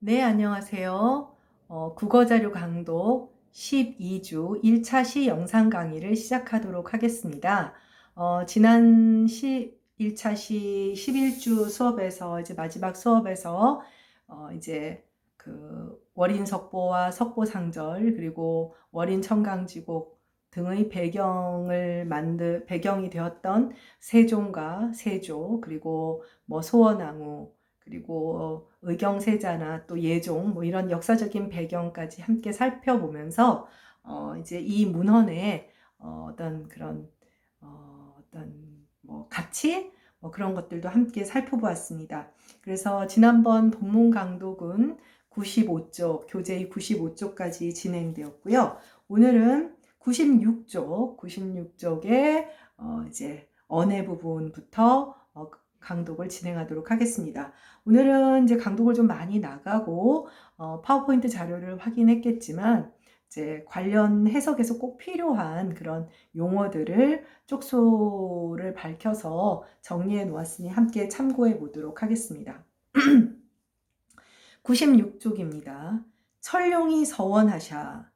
네, 안녕하세요. 국어자료 강도 12주 1차 시 영상 강의를 시작하도록 하겠습니다. 지난 1차 시 11주 수업에서 이제 마지막 수업에서 이제 그 월인 석보와 석보상절 그리고 월인 청강지곡 등의 배경이 되었던 세종과 세조 그리고 뭐 소원왕후 그리고 의경세자나 또 예종 뭐 이런 역사적인 배경까지 함께 살펴보면서 이제 이 문헌의 어떤 그런 어떤 뭐 가치 뭐 그런 것들도 함께 살펴보았습니다. 그래서 지난번 본문 강독은 95쪽 교재의 95쪽까지 진행되었고요. 오늘은 96쪽에 이제 언해 부분부터 강독을 진행하도록 하겠습니다. 오늘은 이제 강독을 좀 많이 나가고 파워포인트 자료를 확인했겠지만 이제 관련 해석에서 꼭 필요한 그런 용어들을 쪽수를 밝혀서 정리해 놓았으니 함께 참고해 보도록 하겠습니다. 96쪽입니다. 철룡이 서원하샤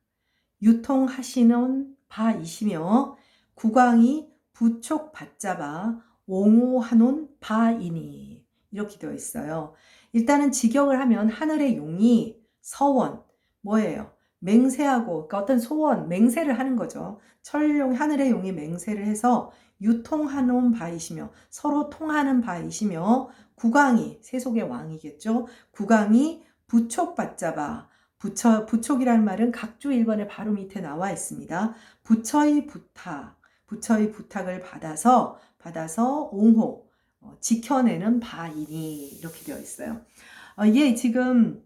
유통하시는 바이시며 국왕이 부촉 받잡아 옹호하논 바이니 이렇게 되어 있어요. 일단은 직역을 하면 하늘의 용이 서원 뭐예요? 맹세하고 그러니까 어떤 소원 맹세를 하는 거죠. 철룡 하늘의 용이 맹세를 해서 유통하는 바이시며 서로 통하는 바이시며 국왕이 세속의 왕이겠죠. 국왕이 부촉 받잡아 부촉이라는 말은 각주 1번에 바로 밑에 나와 있습니다. 부처의 부탁을 받아서 옹호, 지켜내는 바이니 이렇게 되어 있어요. 이게 지금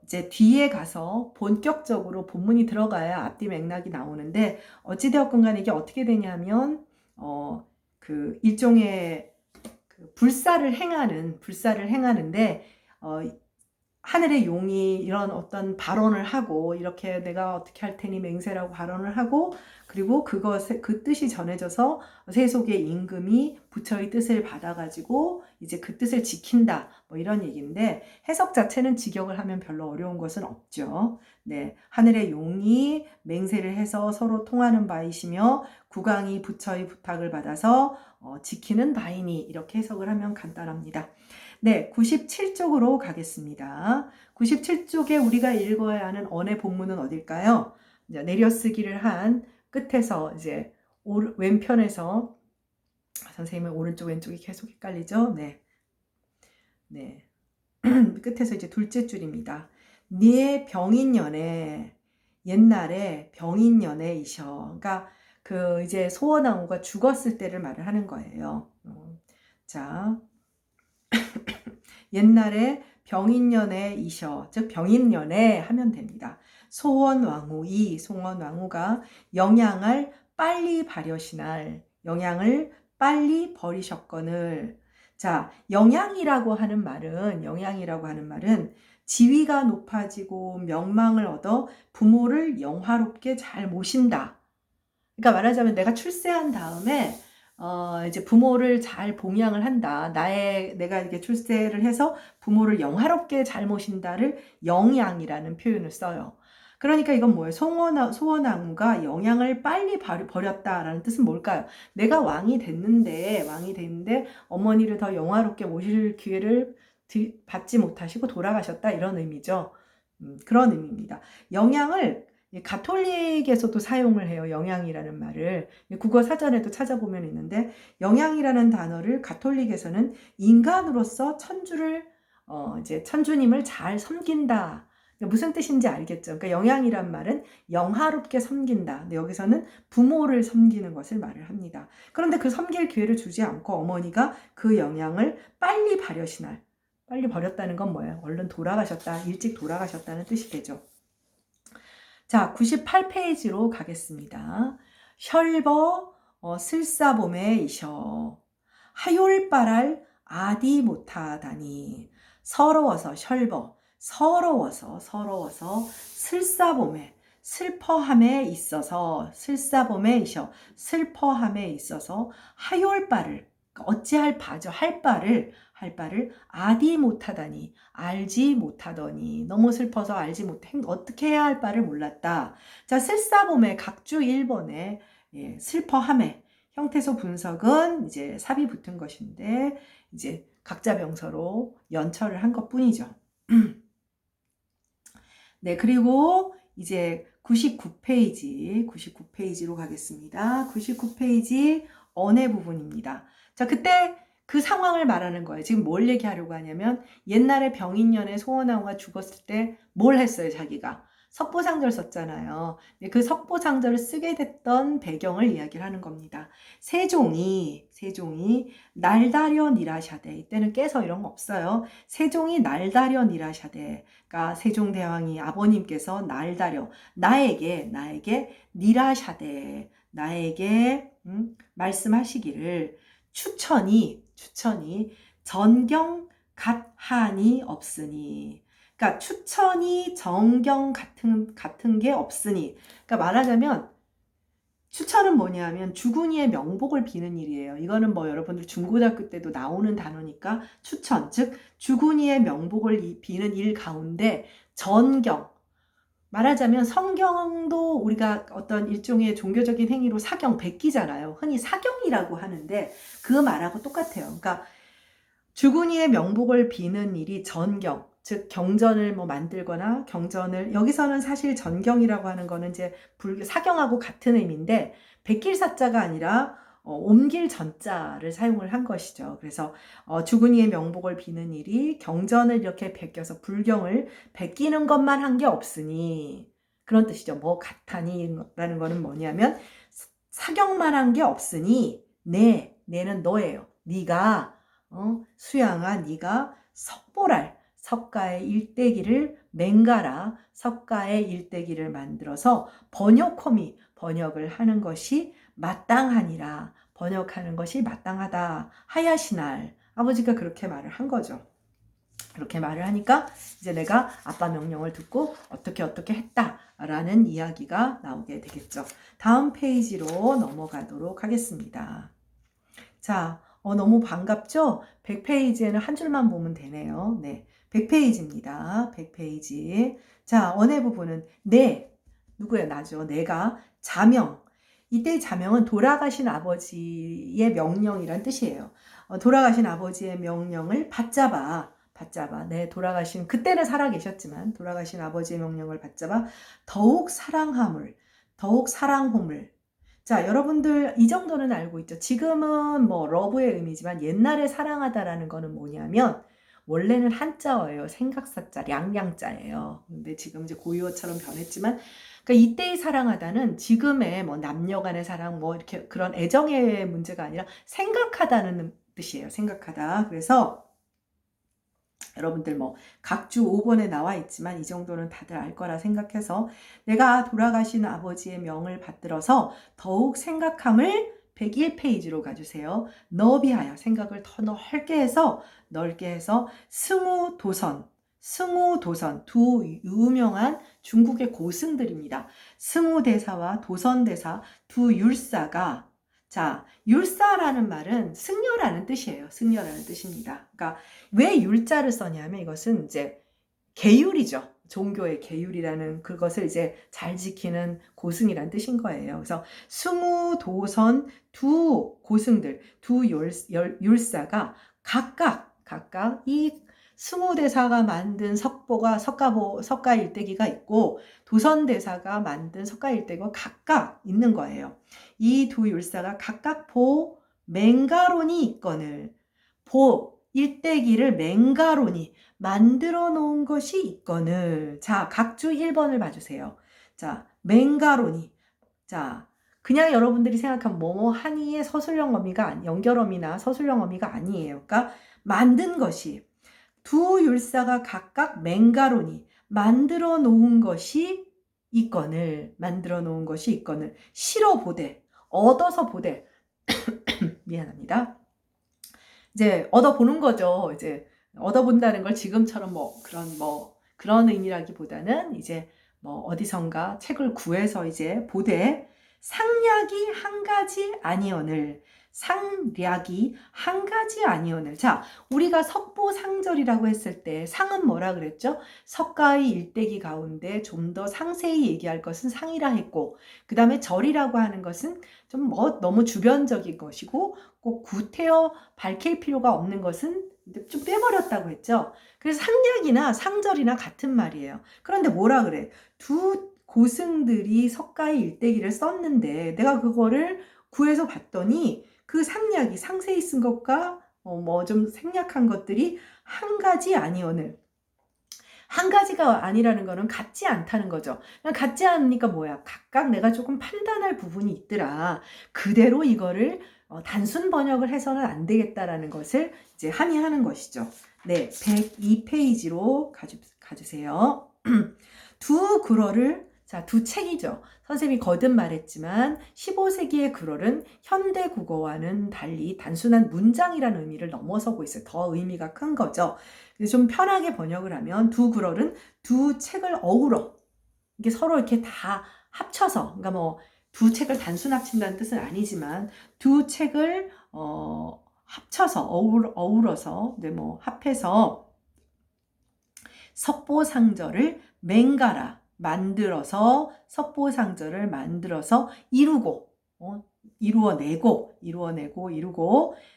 이제 뒤에 가서 본격적으로 본문이 들어가야 앞뒤 맥락이 나오는데 어찌되었건 간에 이게 어떻게 되냐면 그 일종의 그 불사를 행하는데 하늘의 용이 이런 어떤 발언을 하고 이렇게 내가 어떻게 할 테니 맹세라고 발언을 하고 그리고 그 뜻이 전해져서 세속의 임금이 부처의 뜻을 받아가지고 이제 그 뜻을 지킨다 뭐 이런 얘기인데 해석 자체는 직역을 하면 별로 어려운 것은 없죠. 네, 하늘의 용이 맹세를 해서 서로 통하는 바이시며 국왕이 부처의 부탁을 받아서 지키는 바이니 이렇게 해석을 하면 간단합니다. 네, 97쪽으로 가겠습니다. 97쪽에 우리가 읽어야 하는 언해 본문은 어딜까요? 이제 내려쓰기를 한 끝에서 이제 왼편에서 선생님은 오른쪽 왼쪽이 계속 헷갈리죠? 네. 네. 끝에서 이제 둘째 줄입니다. 네 병인년에 옛날에 병인년에이셔. 그러니까 그 이제 소원왕후가 죽었을 때를 말을 하는 거예요. 자. 옛날에 병인년에이셔, 즉 병인년에 하면 됩니다. 소원왕후가 영양을 빨리 영양을 빨리 버리셨거늘. 자, 영양이라고 하는 말은 지위가 높아지고 명망을 얻어 부모를 영화롭게 잘 모신다. 그러니까 말하자면 내가 출세한 다음에 이제 부모를 잘 봉양을 한다. 내가 이렇게 출세를 해서 부모를 영화롭게 잘 모신다를 영양이라는 표현을 써요. 그러니까 이건 뭐예요? 소원왕후가 영양을 빨리 버렸다라는 뜻은 뭘까요? 내가 왕이 됐는데 어머니를 더 영화롭게 모실 기회를 받지 못하시고 돌아가셨다 이런 의미죠. 그런 의미입니다. 영양을 가톨릭에서도 사용을 해요. 영양이라는 말을. 국어 사전에도 찾아보면 있는데 영양이라는 단어를 가톨릭에서는 인간으로서 이제 천주님을 잘 섬긴다. 무슨 뜻인지 알겠죠? 그러니까 영양이란 말은 영화롭게 섬긴다. 근데 여기서는 부모를 섬기는 것을 말을 합니다. 그런데 그 섬길 기회를 주지 않고 어머니가 그 영양을 빨리 버렸다는 건 뭐예요? 얼른 돌아가셨다. 일찍 돌아가셨다는 뜻이 되죠. 자, 98페이지로 가겠습니다. 혈버 슬사봄에이셔 하율바랄 아디 못하다니 서러워서 슬사봄에 슬퍼함에 있어서 하율바를 어찌할 바죠. 할 바를 아디 못하다니, 알지 못하더니, 너무 슬퍼서 알지 못해, 어떻게 해야 할 바를 몰랐다. 자, 쓸사봄의 각주 1번에 슬퍼함에 형태소 분석은 이제 삽이 붙은 것인데 이제 각자 명서로 연철을 한 것뿐이죠. 네, 그리고 이제 99페이지로 가겠습니다. 99페이지 언해 부분입니다. 자, 그때 그 상황을 말하는 거예요. 지금 뭘 얘기하려고 하냐면 옛날에 병인년에 소원왕후가 죽었을 때 뭘 했어요, 자기가? 석보상절 썼잖아요. 그 석보상절을 쓰게 됐던 배경을 이야기를 하는 겁니다. 세종이 날다려 니라샤대, 이때는 깨서 이런 거 없어요. 세종이 날다려 니라샤대, 그러니까 세종대왕이 아버님께서 날다려 나에게 니라샤대, 나에게 말씀하시기를 추천이 전경 갓한이 없으니, 그러니까 추천이 정경 같은 게 없으니, 그러니까 말하자면 추천은 뭐냐면 주군이의 명복을 비는 일이에요. 이거는 뭐 여러분들 중고등학교 때도 나오는 단어니까 추천, 즉 주군이의 명복을 비는 일 가운데 전경, 말하자면 성경도 우리가 어떤 일종의 종교적인 행위로 사경, 베끼잖아요. 흔히 사경이라고 하는데 그 말하고 똑같아요. 그러니까 주군이의 명복을 비는 일이 전경, 즉 경전을 뭐 만들거나 경전을, 여기서는 사실 전경이라고 하는 거는 이제 불교 사경하고 같은 의미인데 베낄 사자가 아니라 옮길 전자를 사용을 한 것이죠. 그래서 주군이의 명복을 비는 일이 경전을 이렇게 베껴서 불경을 베끼는 것만 한 게 없으니, 그런 뜻이죠. 뭐 같하니라는 거는 뭐냐면 사경만 한 게 없으니 내는 너예요. 네가 수양아, 네가 석보랄, 석가의 일대기를 맹가라, 석가의 일대기를 만들어서 번역을 하는 것이 마땅하니라, 번역하는 것이 마땅하다 하야시날, 아버지가 그렇게 말을 한 거죠. 그렇게 말을 하니까 이제 내가 아빠 명령을 듣고 어떻게 했다라는 이야기가 나오게 되겠죠. 다음 페이지로 넘어가도록 하겠습니다. 자, 너무 반갑죠? 100페이지에는 한 줄만 보면 되네요. 네, 100페이지입니다. 100페이지. 자, 언해 부분은 누구예요? 나죠. 내가 자명. 이때 자명은 돌아가신 아버지의 명령이란 뜻이에요. 돌아가신 아버지의 명령을 받잡아. 그때는 살아계셨지만 돌아가신 아버지의 명령을 받잡아 더욱 사랑함을. 자, 여러분들 이 정도는 알고 있죠. 지금은 뭐 러브의 의미지만 옛날에 사랑하다라는 거는 뭐냐면 원래는 한자어예요. 생각사자, 량량자예요. 근데 지금 이제 고유어처럼 변했지만, 그러니까 이때의 사랑하다는 지금의 뭐 남녀간의 사랑, 뭐 이렇게 그런 애정의 문제가 아니라 생각하다는 뜻이에요. 생각하다. 그래서 여러분들 뭐 각주 5번에 나와 있지만 이 정도는 다들 알 거라 생각해서, 내가 돌아가신 아버지의 명을 받들어서 더욱 생각함을 101페이지로 가주세요. 너비하여, 생각을 더 넓게 해서 승우도선 두 유명한 중국의 고승들입니다. 승우대사와 도선대사 두 율사가, 자, 율사라는 말은 승려라는 뜻이에요. 승려라는 뜻입니다. 그러니까 왜 율자를 써냐면 이것은 이제 계율이죠. 종교의 계율이라는 그것을 이제 잘 지키는 고승이란 뜻인 거예요. 그래서 승우도선 두 고승들, 두 율사가 각각 이 승우대사가 만든 석가 일대기가 있고 도선대사가 만든 석가 일대기가 각각 있는 거예요. 이 두 율사가 각각 맹가론이 있거늘, 일대기를 맹가론이 만들어 놓은 것이 있거늘. 자, 각주 1번을 봐주세요. 자, 맹가론이. 자, 그냥 여러분들이 생각한 한이의 서술형 어미가, 연결어미나 서술형 어미가 아니에요. 그러니까 만든 것이, 두 율사가 각각 맹가론이 만들어 놓은 것이 있거늘, 실어 보되, 얻어서 보되, 미안합니다. 이제 얻어보는 거죠. 이제 얻어본다는 걸 지금처럼 그런 의미라기보다는 이제 어디선가 책을 구해서 이제 보되, 상약이 한 가지 아니오늘, 상략이 한 가지 아니오늘. 자, 우리가 석보상절이라고 했을 때 상은 뭐라 그랬죠? 석가의 일대기 가운데 좀 더 상세히 얘기할 것은 상이라 했고, 그 다음에 절이라고 하는 것은 좀 뭐 너무 주변적인 것이고 꼭 구태여 밝힐 필요가 없는 것은 좀 빼버렸다고 했죠. 그래서 상략이나 상절이나 같은 말이에요. 그런데 뭐라 그래? 두 고승들이 석가의 일대기를 썼는데 내가 그거를 구해서 봤더니 그 상략이 상세히 쓴 것과 뭐 좀 생략한 것들이 한 가지 아니오늘. 한 가지가 아니라는 거는 같지 않다는 거죠. 같지 않으니까 뭐야? 각각 내가 조금 판단할 부분이 있더라. 그대로 이거를 단순 번역을 해서는 안 되겠다라는 것을 이제 함의하는 것이죠. 네, 102페이지로 가주세요. 두 글어를, 자, 두 책이죠. 선생님이 거듭 말했지만 15세기의 글어는 현대 국어와는 달리 단순한 문장이라는 의미를 넘어서고 있어요. 더 의미가 큰 거죠. 그래서 좀 편하게 번역을 하면 두 글어는 두 책을 어우러, 이게 서로 이렇게 다 합쳐서, 그러니까 뭐 두 책을 단순 합친다는 뜻은 아니지만 두 책을 합쳐서 어우러서 이제 뭐 합해서 석보상절을 맹가라 만들어서, 석보상절을 만들어서 이루고, 이루고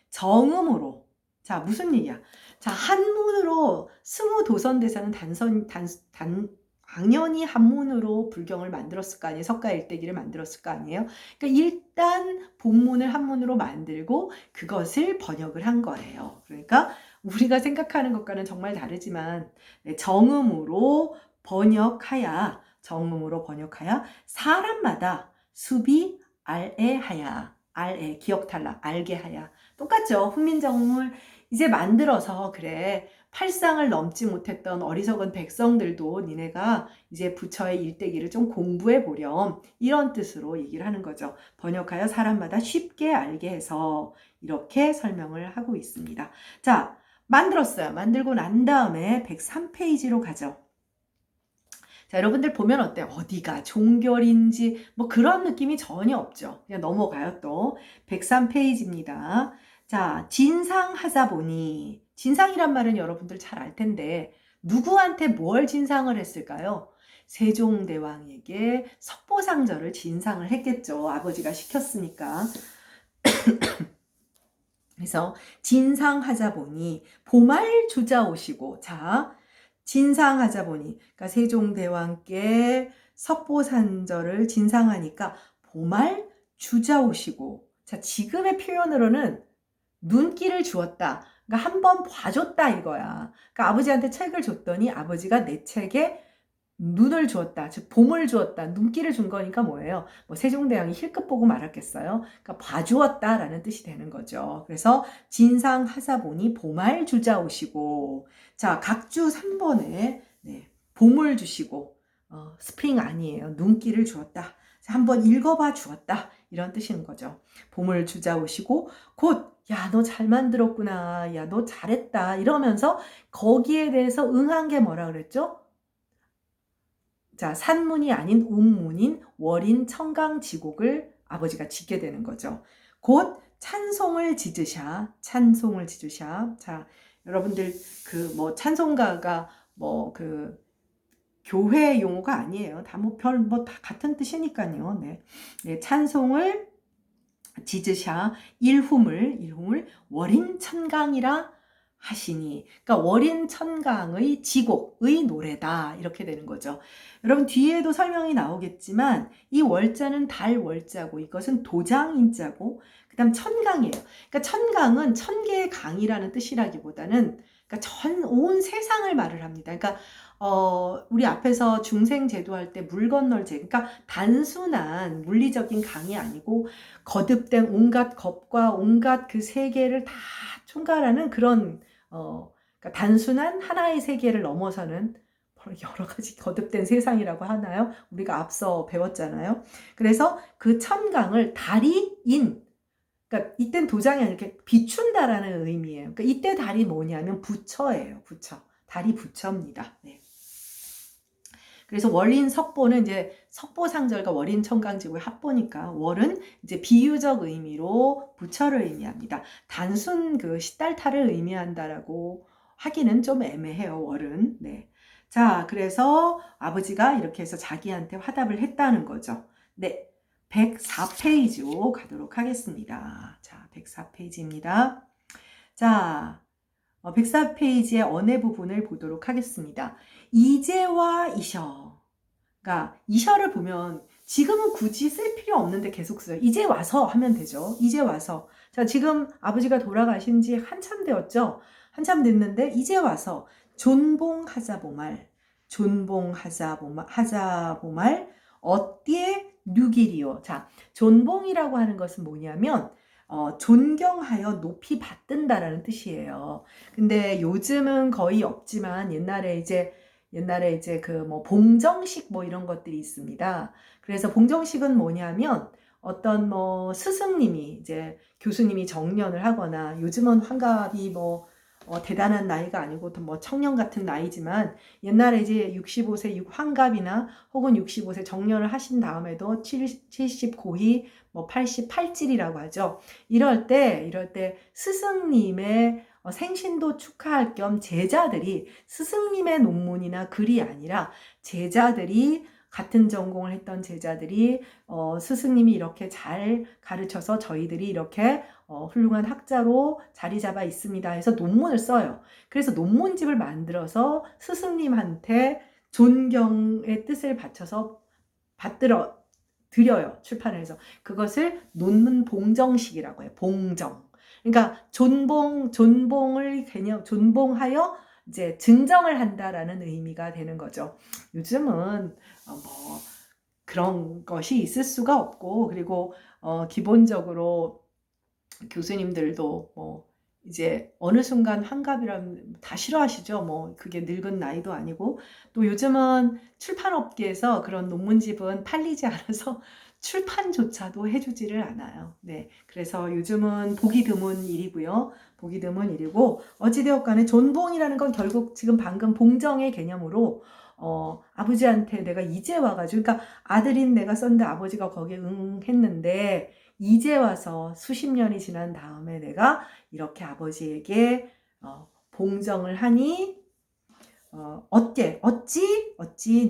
정음으로. 자, 무슨 얘기야? 자, 한문으로 스무도선대사는 당연히 한문으로 불경을 만들었을 거 아니에요. 석가일대기를 만들었을 거 아니에요. 그러니까 일단 본문을 한문으로 만들고 그것을 번역을 한 거예요. 그러니까 우리가 생각하는 것과는 정말 다르지만 정음으로 번역하야 사람마다 수비 알에하야, 알에 기억 탈락, 알게 하야. 똑같죠. 훈민정음을 이제 만들어서 그래. 팔상을 넘지 못했던 어리석은 백성들도 니네가 이제 부처의 일대기를 좀 공부해 보렴, 이런 뜻으로 얘기를 하는 거죠. 번역하여 사람마다 쉽게 알게 해서 이렇게 설명을 하고 있습니다. 자, 만들었어요. 만들고 난 다음에 103페이지로 가죠. 자, 여러분들 보면 어때요? 어디가 종결인지 뭐 그런 느낌이 전혀 없죠. 그냥 넘어가요. 또 103페이지입니다. 자, 진상하자 보니, 진상이란 말은 여러분들 잘 알 텐데 누구한테 뭘 진상을 했을까요? 세종대왕에게 석보상절을 진상을 했겠죠. 아버지가 시켰으니까. 그래서 진상하자 보니 보말 주자 오시고, 자, 진상하자 보니, 그러니까 세종대왕께 석보상절을 진상하니까 보말 주자 오시고, 자, 지금의 표현으로는 눈길을 주었다. 그러니까 한번 봐줬다 이거야. 그러니까 아버지한테 책을 줬더니 아버지가 내 책에 눈을 주었다, 즉 봄을 주었다, 눈길을 준 거니까 뭐예요? 뭐 세종대왕이 힐끗 보고 말았겠어요? 그러니까 봐주었다라는 뜻이 되는 거죠. 그래서 진상하사 보니 봄알 주자 오시고, 자, 각주 3번에 봄을 주시고, 스프링 아니에요. 눈길을 주었다. 한번 읽어봐 주었다, 이런 뜻인 거죠. 봄을 주자 오시고 곧 야, 너 잘 만들었구나, 야, 너 잘했다, 이러면서 거기에 대해서 응한 게 뭐라 그랬죠? 자, 산문이 아닌 운문인 월인 청강지곡을 아버지가 짓게 되는 거죠. 곧 찬송을 지으샤. 자, 여러분들 그 뭐 찬송가가 뭐 그 교회 용어가 아니에요. 다 뭐 다 같은 뜻이니까요. 네, 찬송을 지으샤. 일hum을 월인 천강이라 하시니, 그러니까 월인 천강의 지곡의 노래다, 이렇게 되는 거죠. 여러분 뒤에도 설명이 나오겠지만 이 월자는 달 월자고 이것은 도장인자고 그다음 천강이에요. 그러니까 천강은 천개의 강이라는 뜻이라기보다는 그러니까 온 세상을 말을 합니다. 그러니까 우리 앞에서 중생 제도할 때 물 건널 제, 그러니까 단순한 물리적인 강이 아니고 거듭된 온갖 겁과 온갖 그 세계를 다 총괄하는 그런 그러니까 단순한 하나의 세계를 넘어서는 여러 가지 거듭된 세상이라고 하나요? 우리가 앞서 배웠잖아요. 그래서 그 천강을 달이인, 그러니까 이땐 도장이 이렇게 비춘다라는 의미예요. 그러니까 이때 달이 뭐냐면 부처예요. 부처. 달이 부처입니다. 네. 그래서 월인 석보는 이제 석보상절과 월인 청강지구의 합보니까 월은 이제 비유적 의미로 부처를 의미합니다. 단순 그 시달타를 의미한다라고 하기는 좀 애매해요, 월은. 네. 자, 그래서 아버지가 이렇게 해서 자기한테 화답을 했다는 거죠. 네. 104페이지로 가도록 하겠습니다. 자, 104페이지입니다. 자, 104페이지의 언해 부분을 보도록 하겠습니다. 이제와 이셔. 그러니까 이셔를 보면 지금은 굳이 쓸 필요 없는데 계속 써요. 이제 와서 하면 되죠. 이제 와서. 자, 지금 아버지가 돌아가신 지 한참 되었죠. 한참 됐는데 이제 와서 존봉하자보말, 존봉하자보말 어띠에 누기리요. 자, 존봉이라고 하는 것은 뭐냐면 존경하여 높이 받든다라는 뜻이에요. 근데 요즘은 거의 없지만 옛날에 이제 그 뭐 봉정식 뭐 이런 것들이 있습니다. 그래서 봉정식은 뭐냐면 어떤 뭐 스승님이 이제 교수님이 정년을 하거나 요즘은 환갑이 뭐 대단한 나이가 아니고 뭐 청년 같은 나이지만 옛날에 이제 65세 환갑이나 혹은 65세 정년을 하신 다음에도 79희 뭐 88찔이라고 하죠. 이럴 때 스승님의 생신도 축하할 겸 제자들이 스승님의 논문이나 글이 아니라 제자들이 같은 전공을 했던 제자들이 스승님이 이렇게 잘 가르쳐서 저희들이 이렇게 훌륭한 학자로 자리 잡아 있습니다 해서 논문을 써요. 그래서 논문집을 만들어서 스승님한테 존경의 뜻을 바쳐서 드려요. 출판을 해서. 그것을 논문 봉정식이라고 해요. 봉정. 그러니까 존봉을 존봉하여 이제 증정을 한다라는 의미가 되는 거죠. 요즘은 뭐 그런 것이 있을 수가 없고, 그리고 기본적으로 교수님들도 뭐 이제 어느 순간 환갑이라면 다 싫어하시죠. 뭐 그게 늙은 나이도 아니고, 또 요즘은 출판업계에서 그런 논문집은 팔리지 않아서 출판조차도 해주지를 않아요. 네, 그래서 요즘은 보기 드문 일이고요. 보기 드문 일이고, 어찌되었 간에 존봉이라는 건 결국 지금 방금 봉정의 개념으로 아버지한테 내가 이제 와가지고, 그러니까 아들인 내가 썼는데 아버지가 거기에 응 했는데 이제 와서 수십 년이 지난 다음에 내가 이렇게 아버지에게 봉정을 하니 어찌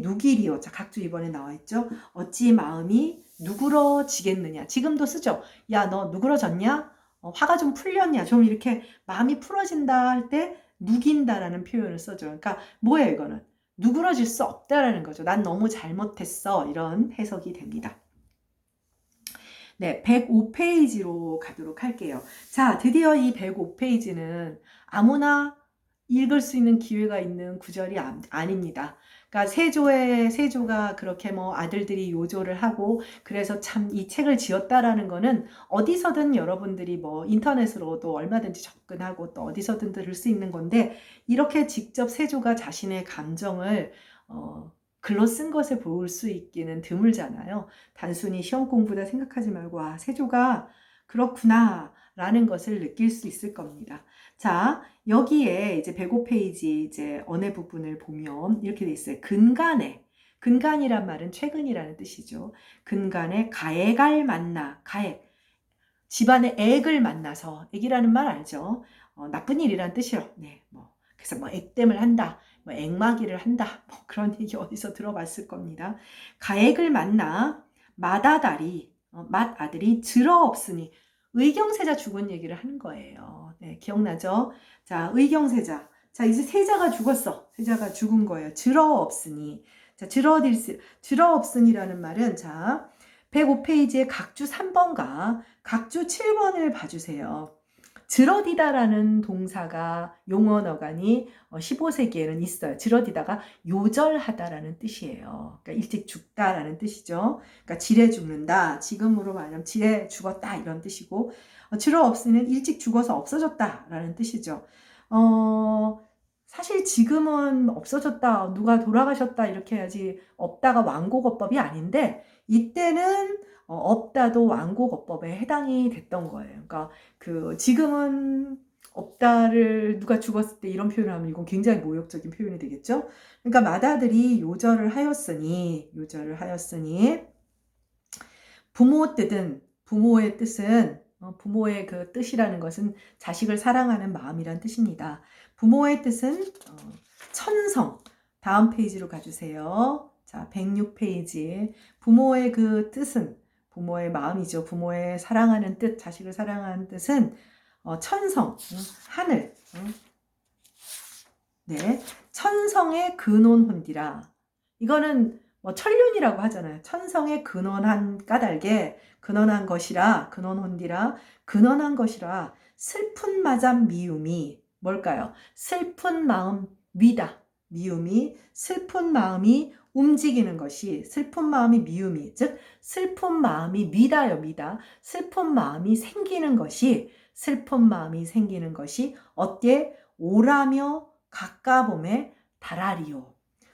누기리요. 자, 각주 이번에 나와 있죠. 어찌 마음이 누그러지겠느냐. 지금도 쓰죠. 야, 너 누그러졌냐? 화가 좀 풀렸냐? 좀 이렇게 마음이 풀어진다 할 때 누긴다라는 표현을 써죠. 그러니까 뭐예요, 이거는? 누그러질 수 없다라는 거죠. 난 너무 잘못했어. 이런 해석이 됩니다. 네, 105페이지로 가도록 할게요. 자, 드디어 이 105페이지는 아무나 읽을 수 있는 기회가 있는 구절이 아닙니다. 그러니까 세조가 그렇게 뭐 아들들이 요조를 하고 그래서 참 이 책을 지었다라는 거는 어디서든 여러분들이 뭐 인터넷으로도 얼마든지 접근하고 또 어디서든 들을 수 있는 건데, 이렇게 직접 세조가 자신의 감정을 글로 쓴 것을 볼 수 있기는 드물잖아요. 단순히 시험 공부다 생각하지 말고, 아, 세조가 그렇구나 라는 것을 느낄 수 있을 겁니다. 자, 여기에 이제 105페이지 이제 언해 부분을 보면 이렇게 돼 있어요. 근간이란 말은 최근이라는 뜻이죠. 근간에 가액을 만나, 집안의 액을 만나서, 액이라는 말 알죠? 나쁜 일이란 뜻이요. 네, 뭐 그래서 뭐 액땜을 한다, 뭐 액마기를 한다, 뭐 그런 얘기 어디서 들어봤을 겁니다. 가액을 만나 맏아들이 들어 없으니, 의경세자 죽은 얘기를 하는 거예요. 네, 기억나죠? 자, 의경세자. 자, 이제 세자가 죽었어. 세자가 죽은 거예요. 들어 없으니. 자, 들어 없으니라는 말은, 자, 105페이지에 각주 3번과 각주 7번을 봐주세요. 들어디다라는 동사가 용언 어간이 15세기에는 있어요. 들어디다가 요절하다라는 뜻이에요. 그러니까 일찍 죽다라는 뜻이죠. 그러니까 지레 죽는다. 지금으로 말하면 지레 죽었다 이런 뜻이고, 들어 없으면 일찍 죽어서 없어졌다라는 뜻이죠. 사실 지금은 없어졌다, 누가 돌아가셨다 이렇게 해야지 없다가 완곡어법이 아닌데, 이때는 없다도 완곡어법에 해당이 됐던 거예요. 그러니까 지금은 없다를 누가 죽었을 때 이런 표현을 하면 이건 굉장히 모욕적인 표현이 되겠죠. 그러니까 맏아들이 요절을 하였으니 부모의 뜻은 부모의 그 뜻이라는 것은 자식을 사랑하는 마음이란 뜻입니다. 부모의 뜻은 천성. 다음 페이지로 가주세요. 자, 106페이지. 부모의 그 뜻은 부모의 마음이죠. 부모의 사랑하는 뜻, 자식을 사랑하는 뜻은 천성, 하늘. 네, 천성의 근원혼디라. 이거는 뭐 천륜이라고 하잖아요. 천성의 근원한 까닭에 근원한 것이라, 근원혼디라, 근원한 것이라 슬픈 마잠 미움이 뭘까요? 슬픈 마음 미다. 미움이 슬픈 마음이 움직이는 것이 슬픈 마음이 미움이 즉 슬픈 마음이 미다요 미다. 슬픈 마음이 생기는 것이 어때? 오라며 가까봄에 달하리요.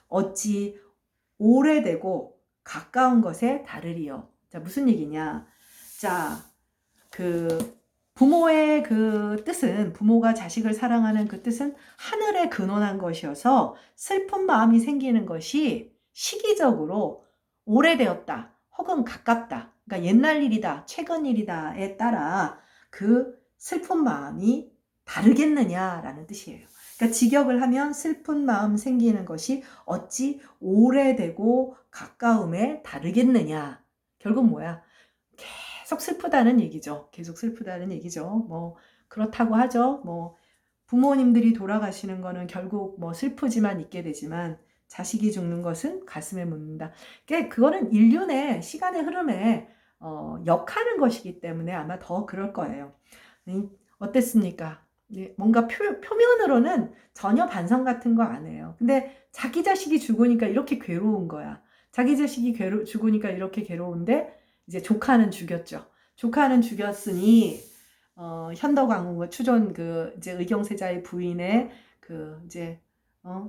어찌 오래되고 가까운 것에 다르리요. 자, 무슨 얘기냐? 자, 그 부모의 그 뜻은, 부모가 자식을 사랑하는 그 뜻은 하늘에 근원한 것이어서 슬픈 마음이 생기는 것이 시기적으로 오래되었다 혹은 가깝다, 그러니까 옛날 일이다 최근 일이다에 따라 그 슬픈 마음이 다르겠느냐라는 뜻이에요. 그러니까 직역을 하면 슬픈 마음 생기는 것이 어찌 오래되고 가까움에 다르겠느냐. 결국 뭐야? 계속 슬프다는 얘기죠. 계속 슬프다는 얘기죠. 뭐 그렇다고 하죠. 뭐 부모님들이 돌아가시는 거는 결국 뭐 슬프지만 있게 되지만 자식이 죽는 것은 가슴에 묻는다. 그거는 인륜의 시간의 흐름에 역하는 것이기 때문에 아마 더 그럴 거예요. 어땠습니까? 뭔가 표면으로는 전혀 반성 같은 거 안 해요. 근데 자기 자식이 죽으니까 이렇게 괴로운 거야. 자기 자식이 죽으니까 이렇게 괴로운데 이제 조카는 죽였죠. 조카는 죽였으니 현덕왕후 추존 그 이제 의경세자의 부인의 그 이제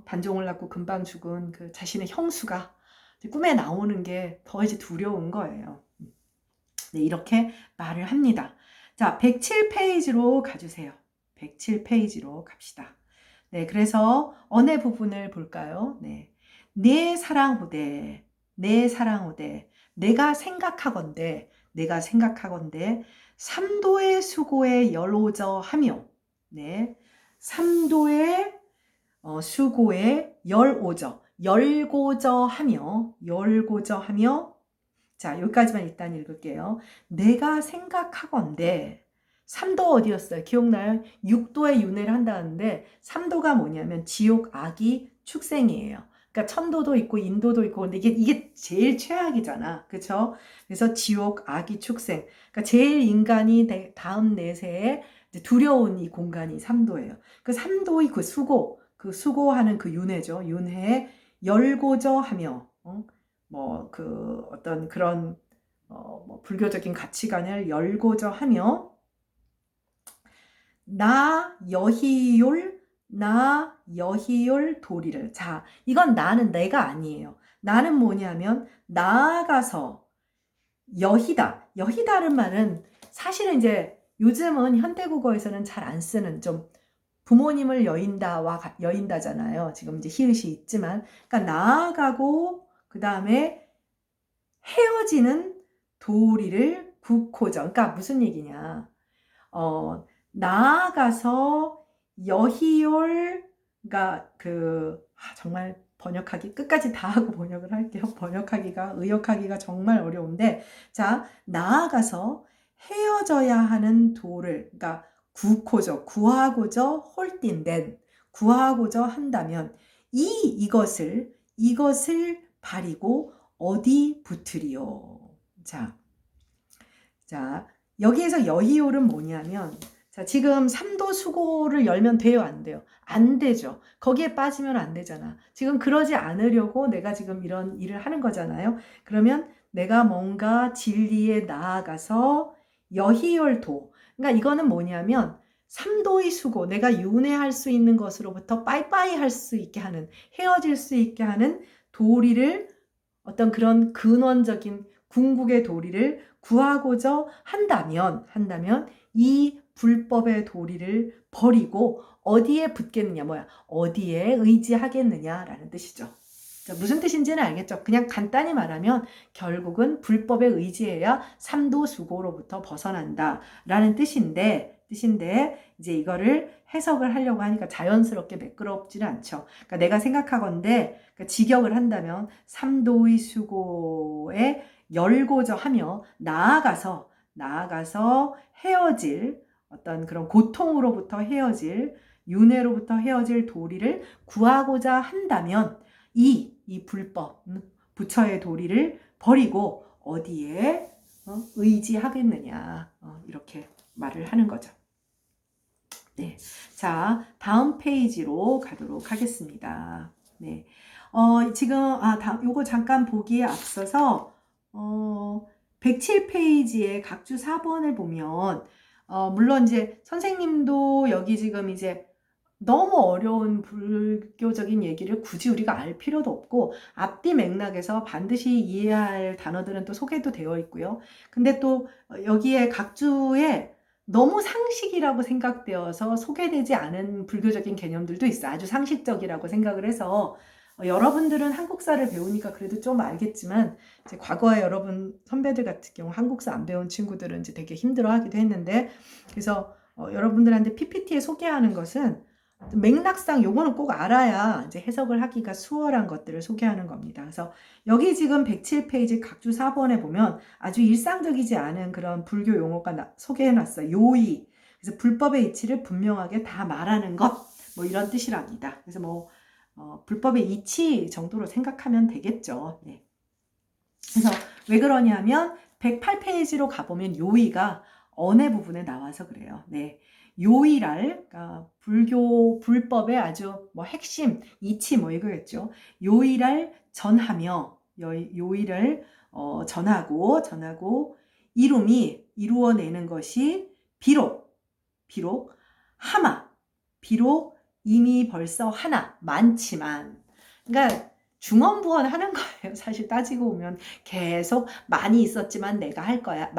단종을 낳고 금방 죽은 그 자신의 형수가 꿈에 나오는 게 더 이제 두려운 거예요. 네, 이렇게 말을 합니다. 자, 107페이지로 가주세요. 107페이지로 갑시다. 네, 그래서 어느 부분을 볼까요? 네. 내 사랑호대, 내가 생각하건대, 삼도의 수고에 열오저 하며, 네. 삼도의 수고에 열고저 하며, 자, 여기까지만 일단 읽을게요. 내가 생각하건대, 3도 어디였어요? 기억나요? 6도에 윤회를 한다는데 3도가 뭐냐면 지옥 악이 축생이에요. 그러니까 천도도 있고 인도도 있고, 근데 이게 제일 최악이잖아. 그렇죠? 그래서 지옥 악이 축생. 그러니까 제일 인간이 다음 내세에 두려운 이 공간이 3도예요. 그 3도의 그 수고하는 그 윤회죠. 윤회에 열고저 하며, 뭐 그 어떤 그런 뭐 불교적인 가치관을 열고저 하며 나 여희율 도리를. 자, 이건 나는 내가 아니에요. 나는 뭐냐면 나아가서 여희다는 말은 사실은 이제 요즘은 현대국어에서는 잘 안 쓰는, 좀 부모님을 여인다잖아요. 지금 이제 히읗이 있지만, 그러니까 나아가고 그 다음에 헤어지는 도리를 굳고저. 그러니까 무슨 얘기냐? 나아가서 여희올, 그러니까 정말 번역하기 끝까지 다 하고 번역을 할게요. 의역하기가 정말 어려운데, 자, 나아가서 헤어져야 하는 도를, 그러니까 구하고저 한다면 이것을 바리고 어디 붙으리요. 자, 여기에서 여희올은 뭐냐면, 자, 지금 3도 수고를 열면 돼요, 안 돼요? 안 되죠. 거기에 빠지면 안 되잖아. 지금 그러지 않으려고 내가 지금 이런 일을 하는 거잖아요. 그러면 내가 뭔가 진리에 나아가서 여희올도, 그러니까 이거는 뭐냐면 3도의 수고, 내가 윤회할 수 있는 것으로부터 빠이빠이 할 수 있게 하는, 헤어질 수 있게 하는 도리를, 어떤 그런 근원적인 궁극의 도리를 구하고자 한다면 이 불법의 도리를 버리고 어디에 붙겠느냐, 어디에 의지하겠느냐라는 뜻이죠. 자, 무슨 뜻인지는 알겠죠? 그냥 간단히 말하면 결국은 불법에 의지해야 삼도수고로부터 벗어난다라는 뜻인데 이제 이거를 해석을 하려고 하니까 자연스럽게 매끄럽지는 않죠. 그러니까 내가 생각하건대 그러니까 직역을 한다면 삼도의 수고에 열고자 하며 나아가서 헤어질 어떤 그런 고통으로부터 헤어질 윤회로부터 헤어질 도리를 구하고자 한다면 이 불법 부처의 도리를 버리고 어디에 의지하겠느냐 이렇게 말을 하는 거죠. 네, 자 다음 페이지로 가도록 하겠습니다. 네, 지금 요거 잠깐 보기에 앞서서 107페이지의 각주 4번을 보면 물론 이제 선생님도 여기 지금 이제 너무 어려운 불교적인 얘기를 굳이 우리가 알 필요도 없고 앞뒤 맥락에서 반드시 이해해야 할 단어들은 또 소개도 되어 있고요. 근데 또 여기에 각주에 너무 상식이라고 생각되어서 소개되지 않은 불교적인 개념들도 있어요. 아주 상식적이라고 생각을 해서 여러분들은 한국사를 배우니까 그래도 좀 알겠지만 이제 과거에 여러분 선배들 같은 경우 한국사 안 배운 친구들은 이제 되게 힘들어하기도 했는데 그래서 여러분들한테 PPT에 소개하는 것은 맥락상 요거는 꼭 알아야 이제 해석을 하기가 수월한 것들을 소개하는 겁니다. 그래서 여기 지금 107페이지 각주 4번에 보면 아주 일상적이지 않은 그런 불교 용어가 소개해놨어요. 요의. 그래서 불법의 이치를 분명하게 다 말하는 것. 이런 뜻이랍니다. 그래서 불법의 이치 정도로 생각하면 되겠죠. 네. 그래서 왜 그러냐면 108페이지로 가보면 요의가 언의 부분에 나와서 그래요. 네. 요의랄, 그러니까 불법의 아주 핵심, 이치 이거겠죠. 요의랄 전하며, 요의를 전하고, 이루어내는 것이 비록, 이미 벌써 하나, 많지만. 그러니까 중언부언 하는 거예요. 사실 따지고 보면 계속 많이 있었지만 내가 한 거야.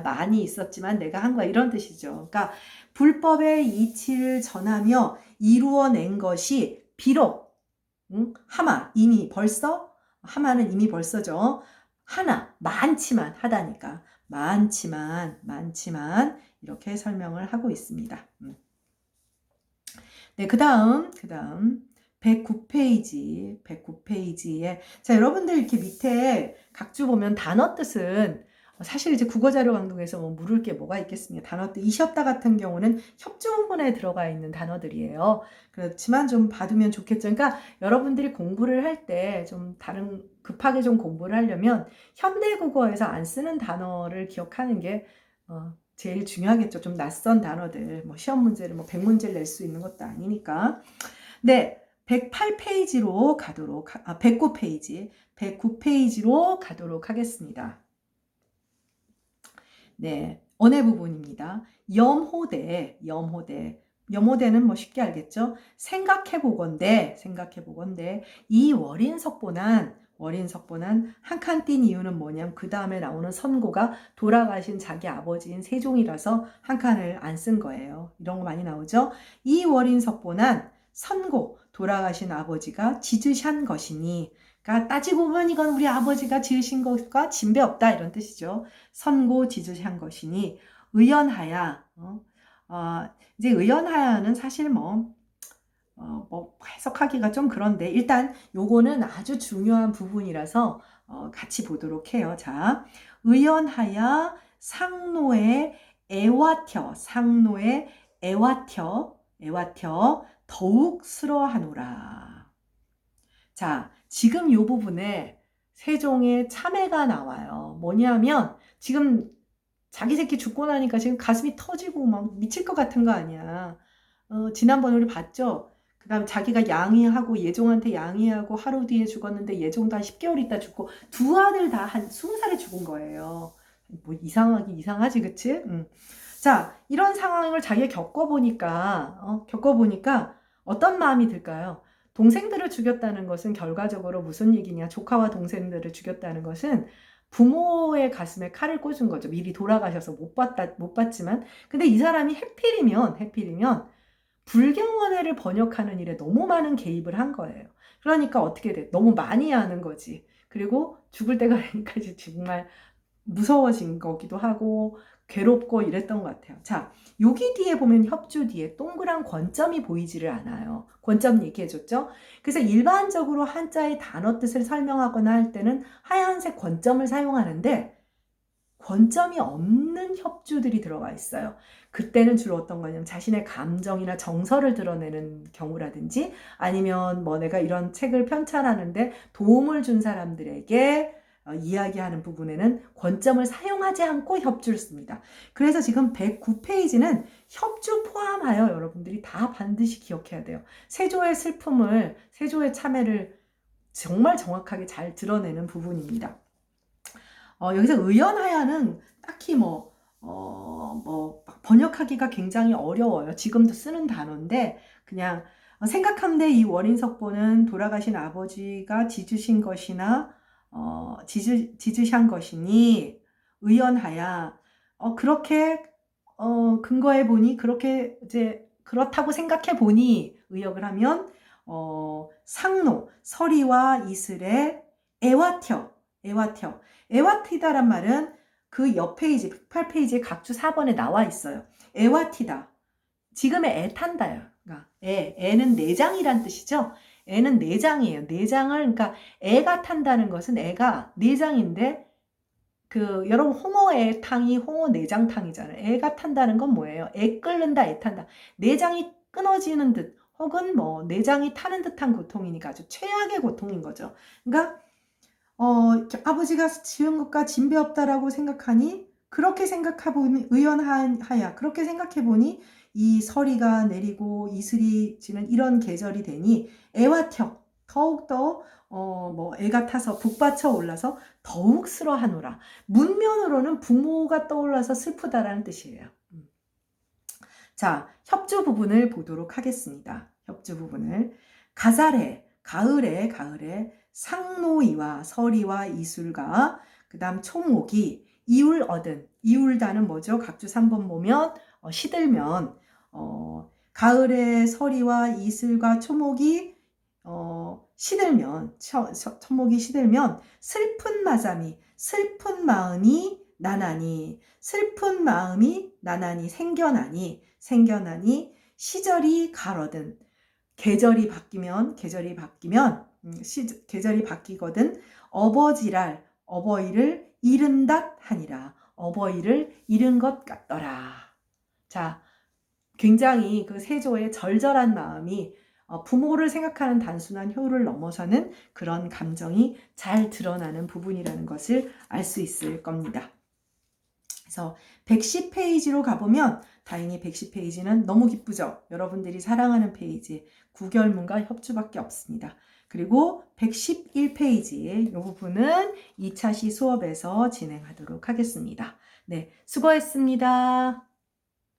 많이 있었지만 내가 한 거야. 이런 뜻이죠. 그러니까 불법의 이치를 전하며 이루어낸 것이 비록 하마는 이미 벌써죠. 하나, 많지만 하다니까. 많지만 이렇게 설명을 하고 있습니다. 네, 그 다음 109페이지에 자, 여러분들 이렇게 밑에 각주 보면 단어 뜻은 사실 이제 국어자료 강독에서 물을 게 뭐가 있겠습니까? 단어 뜻, 이 쉬었다 같은 경우는 협조문에 들어가 있는 단어들이에요. 그렇지만 좀 봐두면 좋겠죠. 그러니까 여러분들이 공부를 할 때 좀 급하게 좀 공부를 하려면 현대국어에서 안 쓰는 단어를 기억하는 게 제일 중요하겠죠. 좀 낯선 단어들, 시험 문제를 100문제를 낼 수 있는 것도 아니니까. 네, 109페이지로 가도록 하겠습니다. 네, 언의 부분입니다. 염호대는 쉽게 알겠죠? 생각해보건대 이 월인석보난 한 칸 띈 이유는 뭐냐면 그 다음에 나오는 선고가 돌아가신 자기 아버지인 세종이라서 한 칸을 안 쓴 거예요. 이런 거 많이 나오죠? 이 월인석보난 선고, 돌아가신 아버지가 지으신 것이니, 그러니까 따지고 보면 이건 우리 아버지가 지으신 것과 진배 없다 이런 뜻이죠. 선고 지으신 것이니 의연하야. 이제 의연하야는 사실 해석하기가 좀 그런데 일단 요거는 아주 중요한 부분이라서 같이 보도록 해요. 자, 의연하야 상노의 애와텨 더욱 쓰러하노라. 자, 지금 요 부분에 세종의 참회가 나와요. 뭐냐면 지금 자기 새끼 죽고 나니까 지금 가슴이 터지고 막 미칠 것 같은 거 아니야. 지난번 우리 봤죠? 그 다음 자기가 양의하고 예종한테 양의하고 하루 뒤에 죽었는데 예종도 한 10개월 있다 죽고 두 아들 다 한 20살에 죽은 거예요. 이상하지 그치? 자, 이런 상황을 자기가 겪어보니까 어떤 마음이 들까요? 동생들을 죽였다는 것은 결과적으로 무슨 얘기냐? 조카와 동생들을 죽였다는 것은 부모의 가슴에 칼을 꽂은 거죠. 미리 돌아가셔서 못 봤지만. 근데 이 사람이 해필이면 불경원회를 번역하는 일에 너무 많은 개입을 한 거예요. 그러니까 어떻게 돼? 너무 많이 하는 거지. 그리고 죽을 때가 되니까 이제 정말 무서워진 거기도 하고 괴롭고 이랬던 것 같아요. 자, 여기 뒤에 보면 협주 뒤에 동그란 권점이 보이지를 않아요. 권점 얘기해줬죠? 그래서 일반적으로 한자의 단어 뜻을 설명하거나 할 때는 하얀색 권점을 사용하는데 권점이 없는 협주들이 들어가 있어요. 그때는 주로 어떤 거냐면 자신의 감정이나 정서를 드러내는 경우라든지 아니면 뭐 내가 이런 책을 편찬하는데 도움을 준 사람들에게 이야기하는 부분에는 권점을 사용하지 않고 협주를 씁니다. 그래서 지금 109페이지는 협주 포함하여 여러분들이 다 반드시 기억해야 돼요. 세조의 슬픔을, 세조의 참회를 정말 정확하게 잘 드러내는 부분입니다. 여기서 의연하야는 딱히 번역하기가 굉장히 어려워요. 지금도 쓰는 단어인데, 그냥 생각한데 이 원인석보는 돌아가신 아버지가 지주신 것이나, 지주한 것이니, 의연하야, 그렇게, 근거해 보니, 그렇게 이제, 그렇다고 생각해 보니, 의역을 하면, 상노, 서리와 이슬의 애와텨, 애와티다란 말은 그 옆 페이지, 108페이지에 각주 4번에 나와 있어요. 애와티다. 지금의 애탄다요. 그러니까 애는 내장이란 뜻이죠. 애는 내장이에요. 내장을, 그러니까 애가 탄다는 것은 애가 내장인데, 여러분, 홍어애탕이 홍어 내장탕이잖아요. 애가 탄다는 건 뭐예요? 애 끓는다, 애 탄다. 내장이 끊어지는 듯, 혹은 내장이 타는 듯한 고통이니까 아주 최악의 고통인 거죠. 그러니까, 아버지가 지은 것과 진배 없다라고 생각하니, 그렇게 생각해보니, 의연하야, 그렇게 생각해보니, 이 서리가 내리고 이슬이 지는 이런 계절이 되니, 애와텨, 더욱더, 애가 타서 북받쳐 올라서 더욱 쓰러하노라. 문면으로는 부모가 떠올라서 슬프다라는 뜻이에요. 자, 협주 부분을 보도록 하겠습니다. 협주 부분을. 가을에 상노이와 서리와 이술과 그 다음 초목이 이울 얻은, 이울다는 뭐죠? 각주 3번 보면 시들면 가을에 서리와 이슬과 초목이 시들면 초목이 시들면 슬픈 마음이 나나니 생겨나니 시절이 가로든 계절이 바뀌면 계절이 바뀌거든 어버이를 잃은dat 하니라. 어버이를 잃은 것 같더라. 자, 굉장히 그 세조의 절절한 마음이 부모를 생각하는 단순한 효를 넘어서는 그런 감정이 잘 드러나는 부분이라는 것을 알 수 있을 겁니다. 그래서 110페이지로 가보면 다행히 110페이지는 너무 기쁘죠. 여러분들이 사랑하는 페이지, 구결문과 협주밖에 없습니다. 그리고 111페이지 이 부분은 2차 시 수업에서 진행하도록 하겠습니다. 네, 수고했습니다.